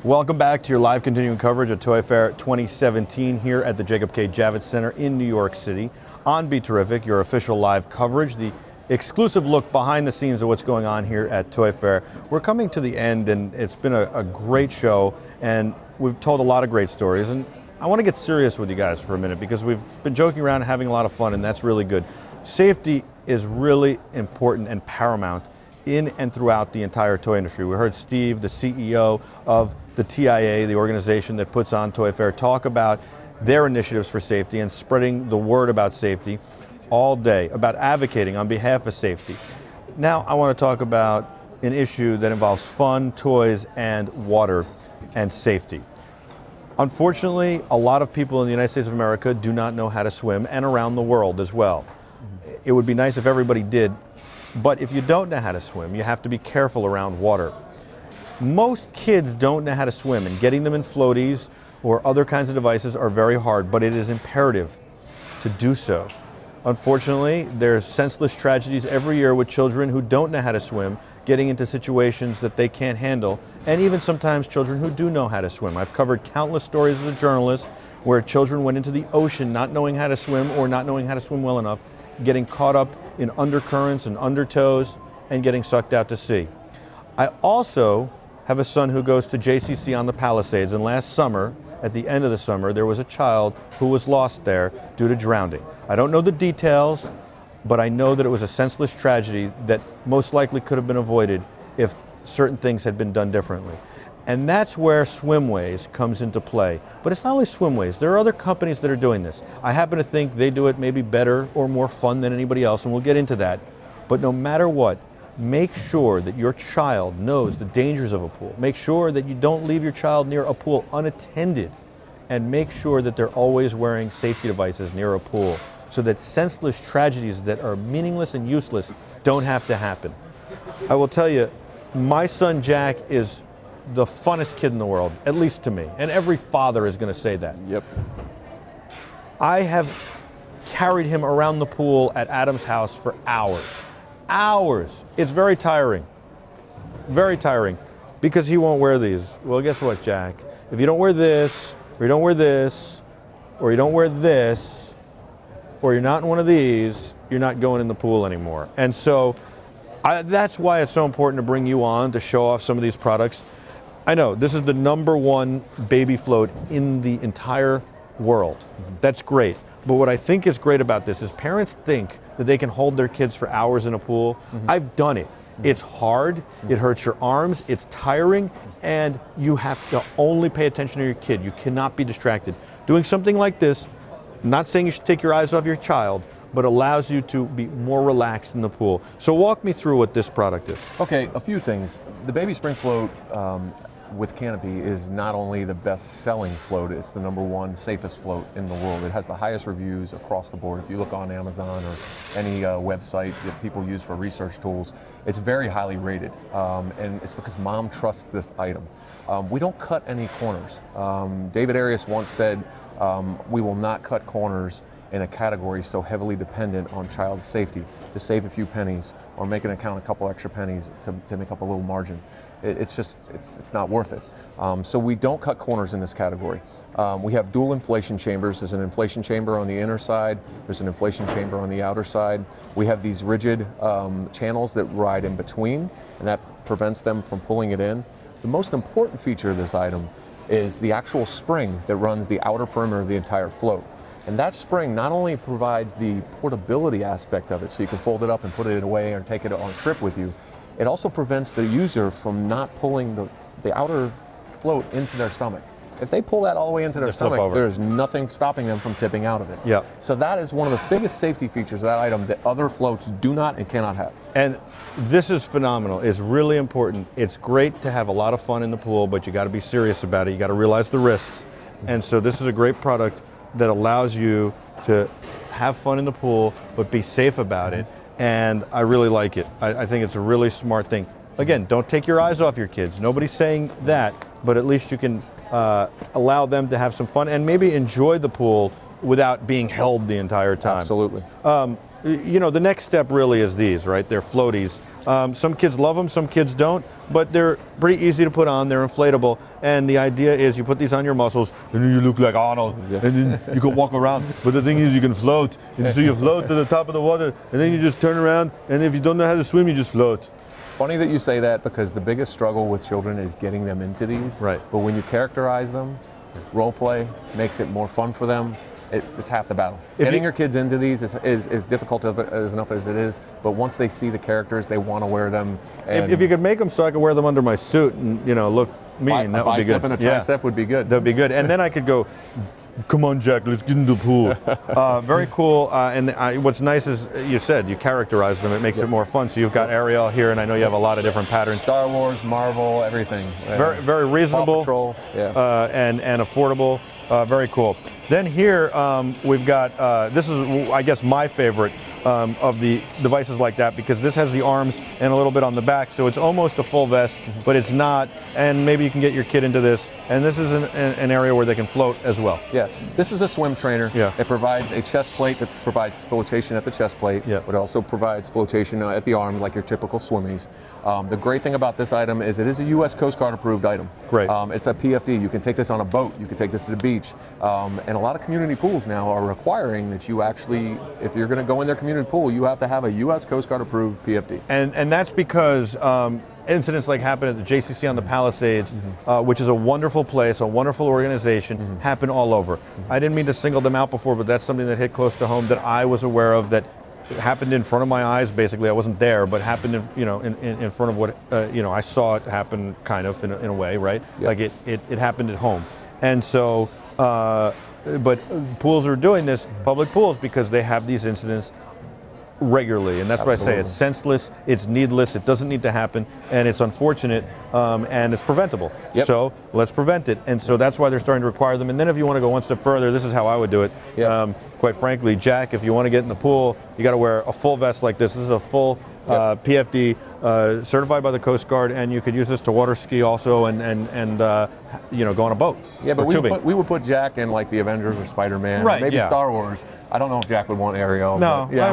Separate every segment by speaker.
Speaker 1: Welcome back to your live continuing coverage of Toy Fair 2017 here at the Jacob K. Javits Center in New York City on BeTerrific, your official live coverage, the exclusive look behind the scenes of what's going on here at Toy Fair. We're coming to the end, and it's been a great show, and we've told a lot of great stories. And I want to get serious with you guys for a minute because we've been joking around and having a lot of fun, and that's really good. Safety is really important and paramount in and throughout the entire toy industry. We heard Steve, the CEO of the TIA, the organization that puts on Toy Fair, talk about their initiatives for safety and spreading the word about safety all day, about advocating on behalf of safety. Now I want to talk about an issue that involves fun, toys, and water and safety. Unfortunately, a lot of people in the United States of America do not know how to swim, and around the world as well. It would be nice if everybody did, but if you don't know how to swim, you have to be careful around water. Most kids don't know how to swim, and getting them in floaties or other kinds of devices are very hard, but it is imperative to do so. Unfortunately, there's senseless tragedies every year with children who don't know how to swim, getting into situations that they can't handle, and even sometimes children who do know how to swim. I've covered countless stories as a journalist where children went into the ocean not knowing how to swim or not knowing how to swim well enough, getting caught up in undercurrents and undertows and getting sucked out to sea. I also have a son who goes to JCC on the Palisades, and last summer, at the end of the summer, there was a child who was lost there due to drowning. I don't know the details, but I know that it was a senseless tragedy that most likely could have been avoided if certain things had been done differently. And that's where SwimWays comes into play. But it's not only SwimWays, there are other companies that are doing this. I happen to think they do it maybe better or more fun than anybody else, and we'll get into that. But no matter what, make sure that your child knows the dangers of a pool. Make sure that you don't leave your child near a pool unattended, and make sure that they're always wearing safety devices near a pool so that senseless tragedies that are meaningless and useless don't have to happen. I will tell you, my son Jack is the funnest kid in the world, at least to me, and every father is going to say that.
Speaker 2: Yep.
Speaker 1: I have carried him around the pool at Adam's house for hours. Hours. It's very tiring. Very tiring. Because he won't wear these. Well, guess what, Jack? If you don't wear this, or you don't wear this, or you don't wear this, or you're not in one of these, you're not going in the pool anymore. And so that's why it's so important to bring you on to show off some of these products. I know, this is the #1 baby float in the entire world. That's great. But what I think is great about this is parents think that they can hold their kids for hours in a pool. I've done it. It's hard, it hurts your arms, it's tiring, and you have to only pay attention to your kid. You cannot be distracted. Doing something like this, I'm not saying you should take your eyes off your child, but allows you to be more relaxed in the pool. So walk me through what this product is.
Speaker 2: Okay, a few things. The Baby Spring Float with Canopy is not only the best-selling float, it's the #1 safest float in the world. It has the highest reviews across the board. If you look on Amazon or any website that people use for research tools, it's very highly rated, and it's because mom trusts this item. We don't cut any corners. David Arias once said, we will not cut corners in a category so heavily dependent on child safety to save a few pennies or make an account a couple extra pennies to make up a little margin. It's not worth it. So we don't cut corners in this category. We have dual inflation chambers. There's an inflation chamber on the inner side. There's an inflation chamber on the outer side. We have these rigid channels that ride in between, and that prevents them from pulling it in. The most important feature of this item is the actual spring that runs the outer perimeter of the entire float. And that spring not only provides the portability aspect of it, so you can fold it up and put it away or take it on a trip with you, it also prevents the user from not pulling the outer float into their stomach. If they pull that all the way into their stomach, there's nothing stopping them from tipping out of it.
Speaker 1: Yep.
Speaker 2: So that is one of the biggest safety features of that item that other floats do not and cannot have.
Speaker 1: And this is phenomenal. It's really important. It's great to have a lot of fun in the pool, but you got to be serious about it. You got to realize the risks. And so this is a great product that allows you to have fun in the pool, but be safe about it. And I really like it. I think it's a really smart thing. Again, don't take your eyes off your kids. Nobody's saying that, but at least you can allow them to have some fun and maybe enjoy the pool without being held the entire time.
Speaker 2: Absolutely.
Speaker 1: You know, the next step really is these, right? They're floaties. Some kids love them, some kids don't, but they're pretty easy to put on. They're inflatable, and the idea is you put these on your muscles, and then you look like Arnold,
Speaker 2: Yes.
Speaker 1: and then you can walk around. But the thing is, you can float, and so you float to the top of the water, and then you just turn around, and if you don't know how to swim, you just float.
Speaker 2: Funny that you say that, because the biggest struggle with children is getting them into these.
Speaker 1: Right.
Speaker 2: But when you characterize them, role play makes it more fun for them. It's half the battle. Getting your kids into these is difficult as enough as it is, but once they see the characters, they want to wear them. And
Speaker 1: If you could make them so I could wear them under my suit and, you know, look mean, that would be good.
Speaker 2: A bicep and a tricep would be good.
Speaker 1: That'd be good. And then I could go, come on, Jack, let's get in the pool. Very cool. What's nice is, you said, you characterize them. It makes it more fun. So you've got Ariel here, and I know you have a lot of different patterns.
Speaker 2: Star Wars, Marvel, everything.
Speaker 1: Very, very reasonable.
Speaker 2: Paw Patrol, yeah.
Speaker 1: And affordable. Very cool. Then here we've got, this is, I guess, my favorite of the devices like that, because this has the arms and a little bit on the back, so it's almost a full vest, but it's not, and maybe you can get your kid into this, and this is an area where they can float as well.
Speaker 2: Yeah, this is a swim trainer.
Speaker 1: Yeah.
Speaker 2: It provides a chest plate that provides flotation at the chest plate,
Speaker 1: Yeah.
Speaker 2: but it also provides flotation at the arm, like your typical swimmies. The great thing about this item is it is a U.S. Coast Guard approved item.
Speaker 1: Great.
Speaker 2: It's a PFD. You can take this on a boat. You can take this to the beach. And a lot of community pools now are requiring that you actually, if you're going to go in their community pool, you have to have a U.S. Coast Guard approved PFD.
Speaker 1: And that's because incidents like happen at the JCC on the Palisades, which is a wonderful place, a wonderful organization, happen all over. I didn't mean to single them out before, but that's something that hit close to home that I was aware of, that happened in front of my eyes. Basically, I wasn't there, but happened in front of what I saw it happen, kind of in a way, right?
Speaker 2: Yep.
Speaker 1: Like it happened at home, and so. But pools are doing this, public pools, because they have these incidents regularly, and that's why I say it's senseless, it's needless, it doesn't need to happen, and it's unfortunate, and it's preventable.
Speaker 2: Yep.
Speaker 1: So let's prevent it, and so that's why they're starting to require them. And then if you want to go one step further, this is how I would do it.
Speaker 2: Yep.
Speaker 1: Quite frankly, Jack, if you want to get in the pool, you got to wear a full vest like this. This is a full PFD, certified by the Coast Guard, and you could use this to water ski also, and go on a boat.
Speaker 2: Yeah, but
Speaker 1: tubing.
Speaker 2: we would put Jack in like the Avengers or Spider-Man,
Speaker 1: Right,
Speaker 2: maybe
Speaker 1: yeah.
Speaker 2: Star Wars. I don't know if Jack would want Ariel.
Speaker 1: No,
Speaker 2: but yeah,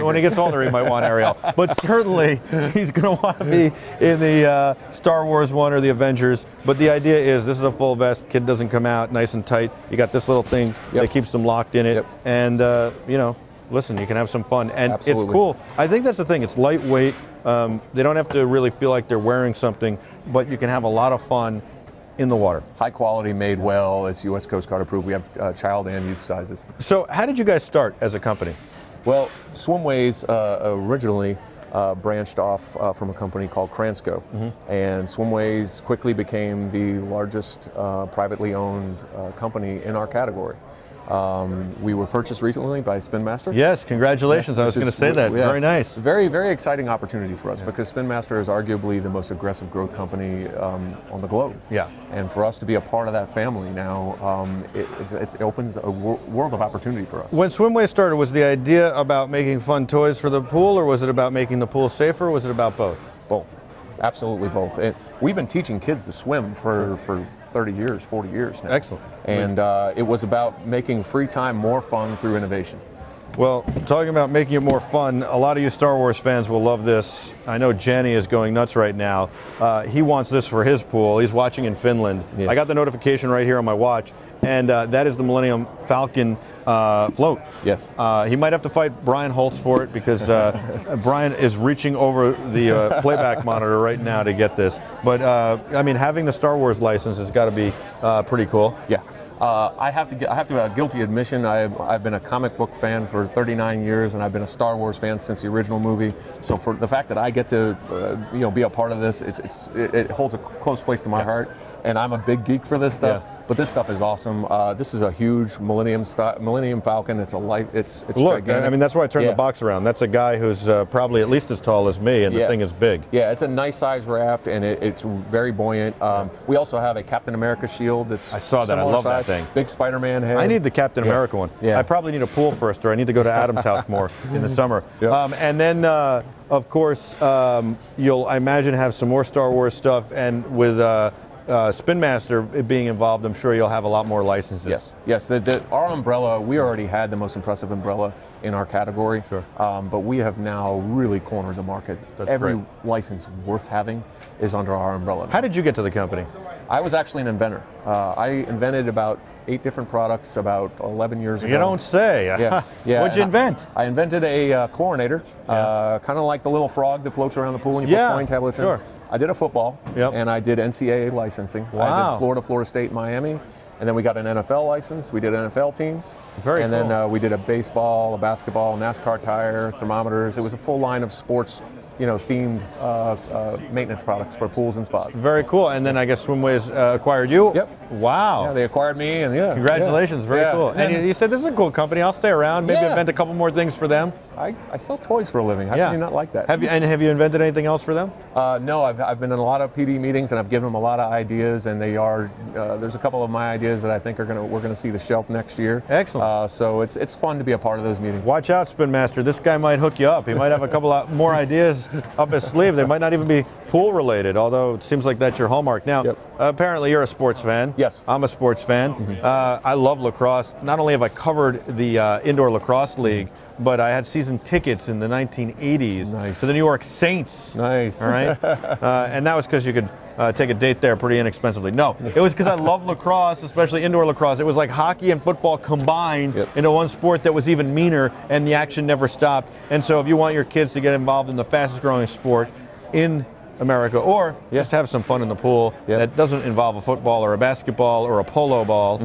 Speaker 1: when he gets older, he might want Ariel. But certainly, he's going to want to be in the Star Wars one or the Avengers. But the idea is, this is a full vest. Kid doesn't come out nice and tight. You got this little thing that keeps them locked in it,
Speaker 2: Yep.
Speaker 1: and listen, you can have some fun, and
Speaker 2: Absolutely.
Speaker 1: it's cool. I think that's the thing. It's lightweight. They don't have to really feel like they're wearing something, but you can have a lot of fun in the water.
Speaker 2: High quality, made well. It's U.S. Coast Guard approved. We have child and youth sizes.
Speaker 1: So how did you guys start as a company?
Speaker 2: Well, SwimWays originally branched off from a company called Kransco, and SwimWays quickly became the largest privately owned company in our category. We were purchased recently by Spin Master.
Speaker 1: Yes, congratulations.
Speaker 2: Yes,
Speaker 1: I was going to say that.
Speaker 2: Yes.
Speaker 1: Very nice.
Speaker 2: Very, very exciting opportunity for us, because Spin Master is arguably the most aggressive growth company on the globe.
Speaker 1: Yeah.
Speaker 2: And for us to be a part of that family now, it opens a world of opportunity for us.
Speaker 1: When SwimWays started, was the idea about making fun toys for the pool, or was it about making the pool safer, or was it about both?
Speaker 2: Both. Absolutely both. And we've been teaching kids to swim for 30 years, 40 years now.
Speaker 1: Excellent.
Speaker 2: And it was about making free time more fun through innovation.
Speaker 1: Well, talking about making it more fun, a lot of you Star Wars fans will love this. I know Jenny is going nuts right now. He wants this for his pool. He's watching in Finland.
Speaker 2: Yes.
Speaker 1: I got the notification right here on my watch, and that is the Millennium Falcon float.
Speaker 2: Yes.
Speaker 1: He might have to fight Brian Holtz for it, because Brian is reaching over the playback monitor right now to get this. But I mean, having the Star Wars license has got to be pretty cool.
Speaker 2: Yeah. I have to a guilty admission. I've been a comic book fan for 39 years, and I've been a Star Wars fan since the original movie. So for the fact that I get to be a part of this, it holds a close place to my heart. And I'm a big geek for this stuff.
Speaker 1: Yeah.
Speaker 2: But this stuff is awesome. This is a huge Millennium Falcon. It's
Speaker 1: Look,
Speaker 2: gigantic.
Speaker 1: I mean, that's why I turned the box around. That's a guy who's probably at least as tall as me, and the thing is big.
Speaker 2: Yeah, it's a nice size raft, and it's very buoyant. We also have a Captain America shield. I
Speaker 1: saw that. I love that thing.
Speaker 2: Big Spider-Man head.
Speaker 1: I need the Captain America one.
Speaker 2: Yeah.
Speaker 1: I probably need a pool first, or I need to go to Adam's house more in the summer.
Speaker 2: Yep.
Speaker 1: And then, of course, you'll, I imagine, have some more Star Wars stuff, and with Spin Master being involved, I'm sure you'll have a lot more licenses.
Speaker 2: Yes. Our umbrella, we already had the most impressive umbrella in our category,
Speaker 1: Sure.
Speaker 2: But we have now really cornered the market.
Speaker 1: That's
Speaker 2: Every
Speaker 1: great.
Speaker 2: license worth having is under our umbrella.
Speaker 1: How did you get to the company?
Speaker 2: I was actually an inventor. I invented about 8 different products about 11 years ago.
Speaker 1: You don't say.
Speaker 2: Yeah.
Speaker 1: What'd you invent?
Speaker 2: I invented a chlorinator, kind of like the little frog that floats around the pool when you put chlorine tablets in. I did a football, and I did NCAA licensing.
Speaker 1: Wow.
Speaker 2: I did Florida State, Miami, and then we got an NFL license. We did NFL teams.
Speaker 1: Very
Speaker 2: and
Speaker 1: cool.
Speaker 2: then we did a baseball, a basketball, NASCAR tire, thermometers. It was a full line of sports, themed maintenance products for pools and spas.
Speaker 1: Very cool. And then I guess SwimWays acquired you?
Speaker 2: Yep.
Speaker 1: Wow.
Speaker 2: Yeah, they acquired me, and
Speaker 1: Congratulations.
Speaker 2: Yeah.
Speaker 1: Very cool. And you said this is a cool company. I'll stay around. Maybe invent a couple more things for them.
Speaker 2: I sell toys for a living. How can you not like that?
Speaker 1: Have you invented anything else for them?
Speaker 2: No, I've been in a lot of PD meetings, and I've given them a lot of ideas, and they are there's a couple of my ideas that I think we're gonna see the shelf next year.
Speaker 1: Excellent.
Speaker 2: So it's fun to be a part of those meetings.
Speaker 1: Watch out, Spin Master. This guy might hook you up. He might have a couple more ideas up his sleeve. They might not even be pool related, although it seems like that's your hallmark. Now, apparently you're a sports fan.
Speaker 2: Yes.
Speaker 1: I'm a sports fan. I love lacrosse. Not only have I covered the Indoor Lacrosse League, but I had season tickets in the 1980s to the New York Saints.
Speaker 2: Nice.
Speaker 1: All right. And that was because you could take a date there pretty inexpensively. No, it was because I love lacrosse, especially indoor lacrosse. It was like hockey and football combined into one sport that was even meaner, and the action never stopped. And so if you want your kids to get involved in the fastest growing sport in America, or just have some fun in the pool that doesn't involve a football or a basketball or a polo ball,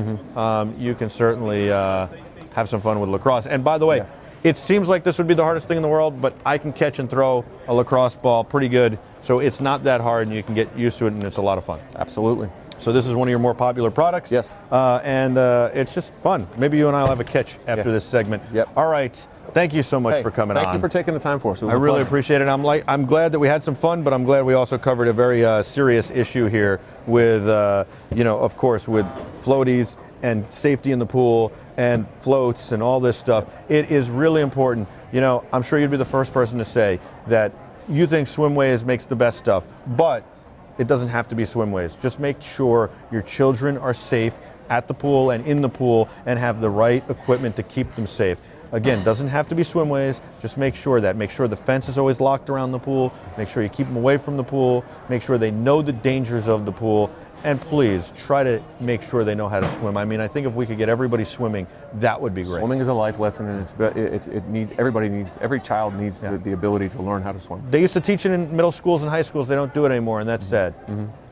Speaker 1: you can certainly have some fun with lacrosse. And by the way, it seems like this would be the hardest thing in the world, but I can catch and throw a lacrosse ball pretty good, so it's not that hard, and you can get used to it, and it's a lot of fun.
Speaker 2: Absolutely.
Speaker 1: So this is one of your more popular products.
Speaker 2: Yes.
Speaker 1: And it's just fun. Maybe you and I will have a catch after this segment. All right. Thank you so much for coming on.
Speaker 2: Thank you for taking the time for us. It was
Speaker 1: I really
Speaker 2: pleasure.
Speaker 1: appreciate it. I'm glad that we had some fun, but I'm glad we also covered a very serious issue here with, of course, with floaties and safety in the pool and floats and all this stuff. It is really important. I'm sure you'd be the first person to say that you think SwimWays makes the best stuff, but it doesn't have to be SwimWays. Just make sure your children are safe at the pool and in the pool and have the right equipment to keep them safe. Again, doesn't have to be SwimWays. Just make sure the fence is always locked around the pool. Make sure you keep them away from the pool. Make sure they know the dangers of the pool. And please try to make sure they know how to swim. I mean, I think if we could get everybody swimming, that would be great.
Speaker 2: Swimming is a life lesson, and every child needs the ability to learn how to swim.
Speaker 1: They used to teach it in middle schools and high schools. They don't do it anymore, and that's sad.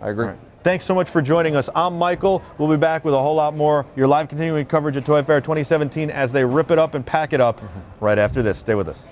Speaker 2: I agree.
Speaker 1: Right. Thanks so much for joining us. I'm Michael. We'll be back with a whole lot more. Your live continuing coverage at Toy Fair 2017 as they rip it up and pack it up right after this. Stay with us.